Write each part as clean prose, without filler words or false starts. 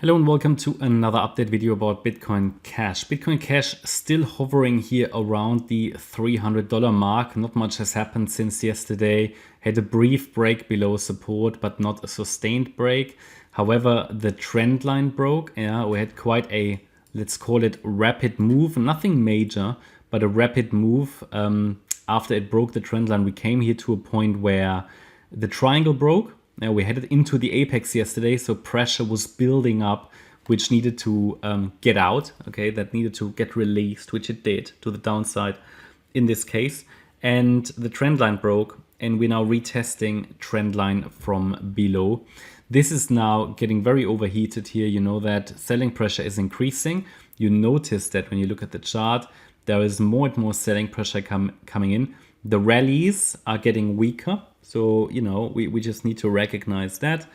Hello and welcome to another update video about Bitcoin Cash. Bitcoin Cash still hovering here around the $300 mark. Not much has happened since yesterday. Had a brief break below support, but not a sustained break. However, the trend line broke. Yeah, we had quite a, let's call it, rapid move. Nothing major, but a rapid move. After it broke the trend line, we came here to a point where the triangle broke. Now we headed into the apex yesterday, so pressure was building up, which needed to get out, okay, that needed to get released, which it did to the downside in this case. And the trend line broke, and we're now retesting trend line from below. This is now getting very overheated here. You know that selling pressure is increasing. You notice that when you look at the chart, there is more and more selling pressure coming in. The rallies are getting weaker. So, you know, we just need to recognize that.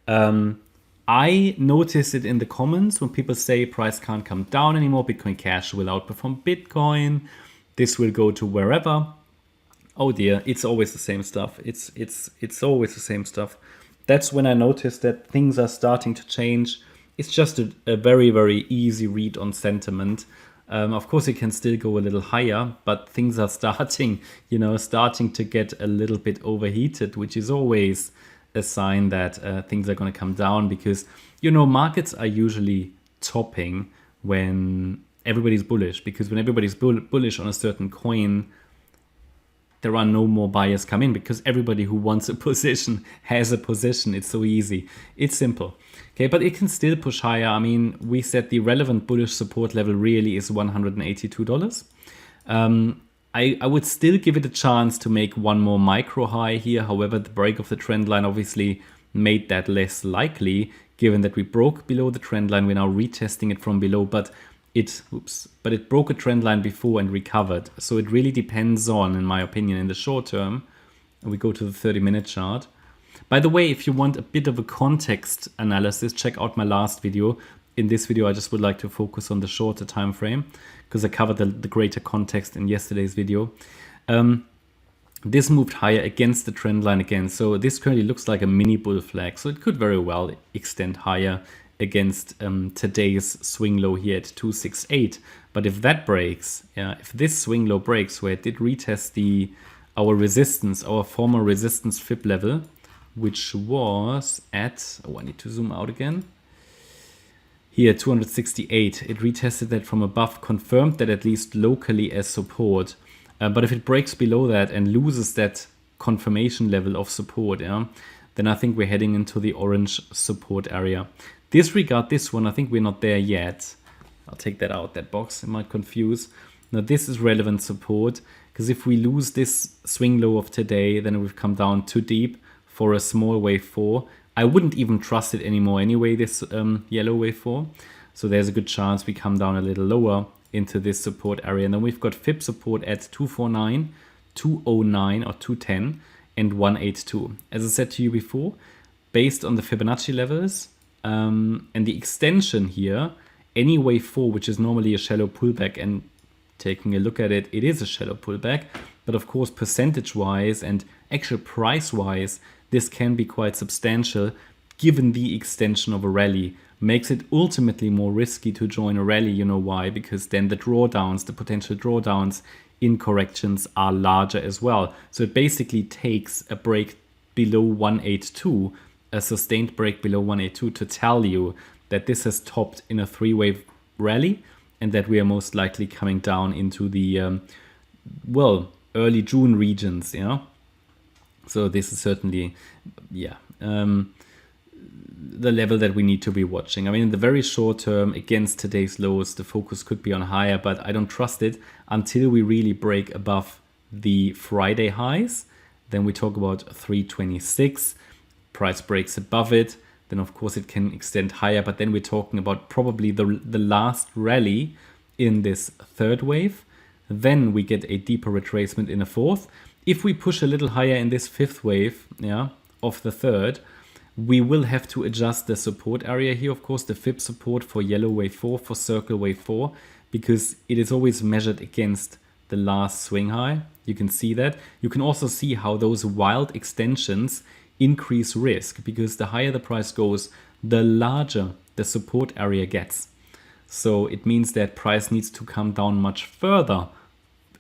I notice it in the comments when people say price can't come down anymore. Bitcoin Cash will outperform Bitcoin. This will go to wherever. Oh dear, it's always the same stuff. It's always the same stuff. That's when I notice that things are starting to change. It's just a very, very easy read on sentiment. Of course, it can still go a little higher, but things are starting to get a little bit overheated, which is always a sign that things are going to come down because, markets are usually topping when everybody's bullish, because when everybody's bullish on a certain coin, there are no more buyers come in because everybody who wants a position has a position. It's so easy. It's simple. Okay, but it can still push higher. I mean, we said the relevant bullish support level really is $182. I would still give it a chance to make one more micro high here. However, the break of the trend line obviously made that less likely, given that we broke below the trend line. We're now retesting it from below, but it broke a trend line before and recovered. So it really depends on, in my opinion, in the short term. We go to the 30-minute chart. By the way, if you want a bit of a context analysis, check out my last video. In this video, I just would like to focus on the shorter time frame because I covered the greater context in yesterday's video. This moved higher against the trend line again. So this currently looks like a mini bull flag. So it could very well extend higher against today's swing low here at 268. But if that breaks, if this swing low breaks where it did retest our resistance, our former resistance fib level, which was at, I need to zoom out again. Here, 268. It retested that from above, confirmed that at least locally as support. But if it breaks below that and loses that confirmation level of support, then I think we're heading into the orange support area. Disregard this one. I think we're not there yet. I'll take that out, that box. It might confuse. Now, this is relevant support because if we lose this swing low of today, then we've come down too deep for a small wave 4. I wouldn't even trust it anymore anyway, this yellow wave 4. So there's a good chance we come down a little lower into this support area. And then we've got fib support at 249, 209 or 210 and 182. As I said to you before, based on the Fibonacci levels and the extension here, any wave 4, which is normally a shallow pullback, and taking a look at it, it is a shallow pullback. But of course, percentage-wise and actual price-wise, this can be quite substantial given the extension of a rally. Makes it ultimately more risky to join a rally. You know why? Because then the drawdowns, the potential drawdowns in corrections are larger as well. So it basically takes a break below 182, a sustained break below 182 to tell you that this has topped in a 3-wave rally and that we are most likely coming down into the, early June regions, So this is certainly, the level that we need to be watching. I mean, in the very short term, against today's lows, the focus could be on higher, but I don't trust it until we really break above the Friday highs. Then we talk about 326, price breaks above it. Then of course it can extend higher, but then we're talking about probably the last rally in this third wave. Then we get a deeper retracement in a fourth. If we push a little higher in this fifth wave, of the third, we will have to adjust the support area here. Of course, the fib support for yellow wave 4, for circle wave 4, because it is always measured against the last swing high. You can see that. You can also see how those wild extensions increase risk, because the higher the price goes, the larger the support area gets. So it means that price needs to come down much further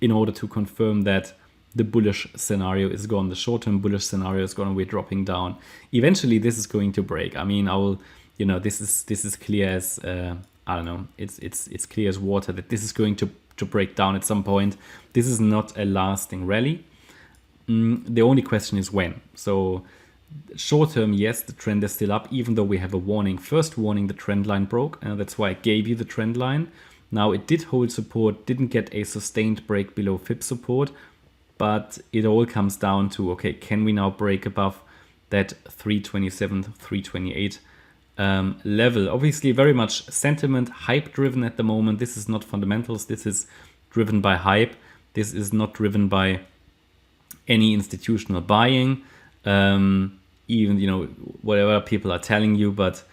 in order to confirm that the bullish scenario is gone. The short-term bullish scenario is going to be dropping down. Eventually, this is going to break. I mean, this is clear as I don't know. It's clear as water that this is going to break down at some point. This is not a lasting rally. The only question is when. So short term, yes, the trend is still up, even though we have a warning. First warning, the trend line broke. That's why I gave you the trend line. Now it did hold support, didn't get a sustained break below fib support, but it all comes down to, okay, can we now break above that 327, 328 level? Obviously very much sentiment, hype driven at the moment. This is not fundamentals. This is driven by hype. This is not driven by any institutional buying. Even, whatever people are telling you, but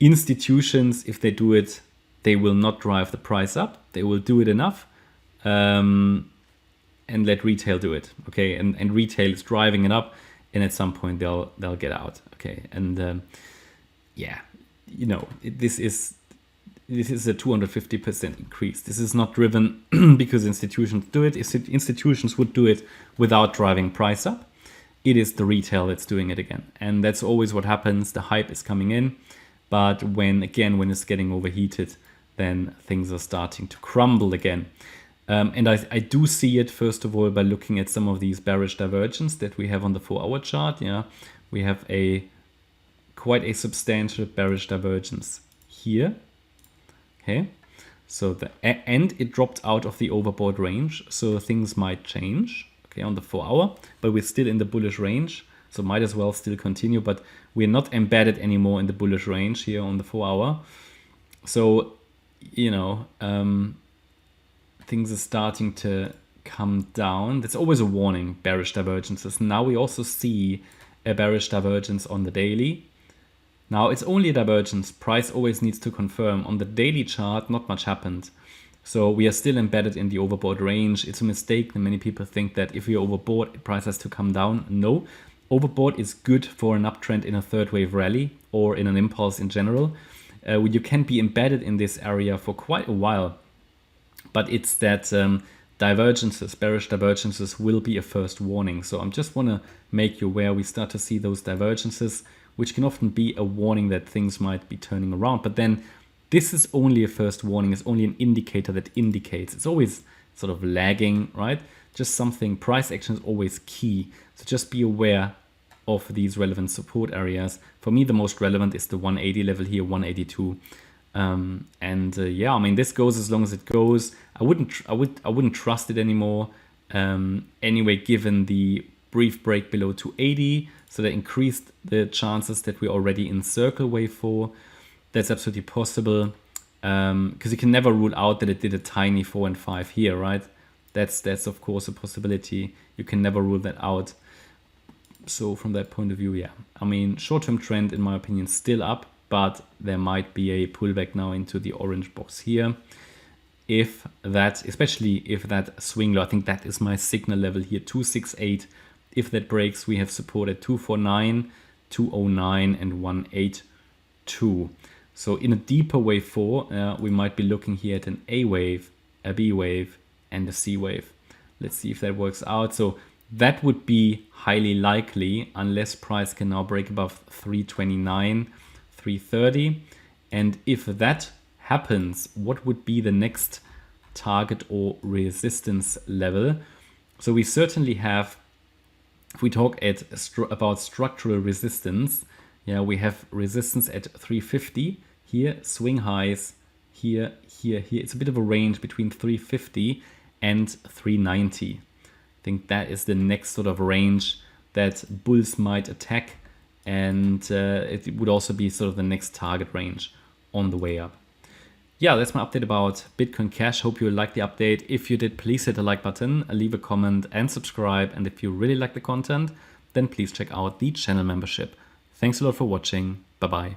institutions, if they do it, they will not drive the price up. They will do it enough and let retail do it. Okay, and retail is driving it up, and at some point they'll get out. Okay, and this is a 250% increase. This is not driven because institutions do it. If institutions would do it without driving price up, it is the retail that's doing it again. And that's always what happens. The hype is coming in, but when it's getting overheated, then things are starting to crumble again. And I do see it, first of all, by looking at some of these bearish divergences that we have on the 4-hour chart. Yeah, we have quite a substantial bearish divergence here. Okay, so and it dropped out of the overbought range, so things might change. Okay, on the 4-hour, but we're still in the bullish range, so might as well still continue. But we're not embedded anymore in the bullish range here on the 4-hour. So things are starting to come down. That's always a warning, bearish divergences. Now we also see a bearish divergence on the daily. Now it's only a divergence. Price always needs to confirm. On the daily chart, not much happened. So we are still embedded in the overbought range. It's a mistake, and many people think that if you're overbought, price has to come down. No, overbought is good for an uptrend in a third wave rally or in an impulse in general. You can be embedded in this area for quite a while, but it's that divergences, bearish divergences, will be a first warning. So I just want to make you aware we start to see those divergences, which can often be a warning that things might be turning around. But then this is only a first warning. It's only an indicator that indicates. It's always sort of lagging, right? Just something. Price action is always key. So just be aware of these relevant support areas. For me, the most relevant is the 180 level here, 182. This goes as long as it goes. I wouldn't trust it anymore. Anyway, given the brief break below 280, so that increased the chances that we're already in circle wave 4. That's absolutely possible, because you can never rule out that it did a tiny 4 and 5 here, right? That's of course a possibility. You can never rule that out. So from that point of view, yeah. I mean, short-term trend, in my opinion, still up, but there might be a pullback now into the orange box here. Especially if that swing low, I think that is my signal level here, 268. If that breaks, we have support at 249, 209, and 182. So in a deeper wave 4, we might be looking here at an A wave, a B wave, and a C wave. Let's see if that works out. So that would be highly likely unless price can now break above 329, 330. And if that happens, what would be the next target or resistance level? So we certainly have, if we talk about structural resistance, yeah, we have resistance at 350 here, swing highs here, here, here. It's a bit of a range between 350 and 390. I think that is the next sort of range that bulls might attack, and it would also be sort of the next target range on the way up. Yeah, that's my update about Bitcoin Cash. Hope you liked the update. If you did, please hit the like button, leave a comment and subscribe. And if you really like the content, then please check out the channel membership. Thanks a lot for watching. Bye-bye.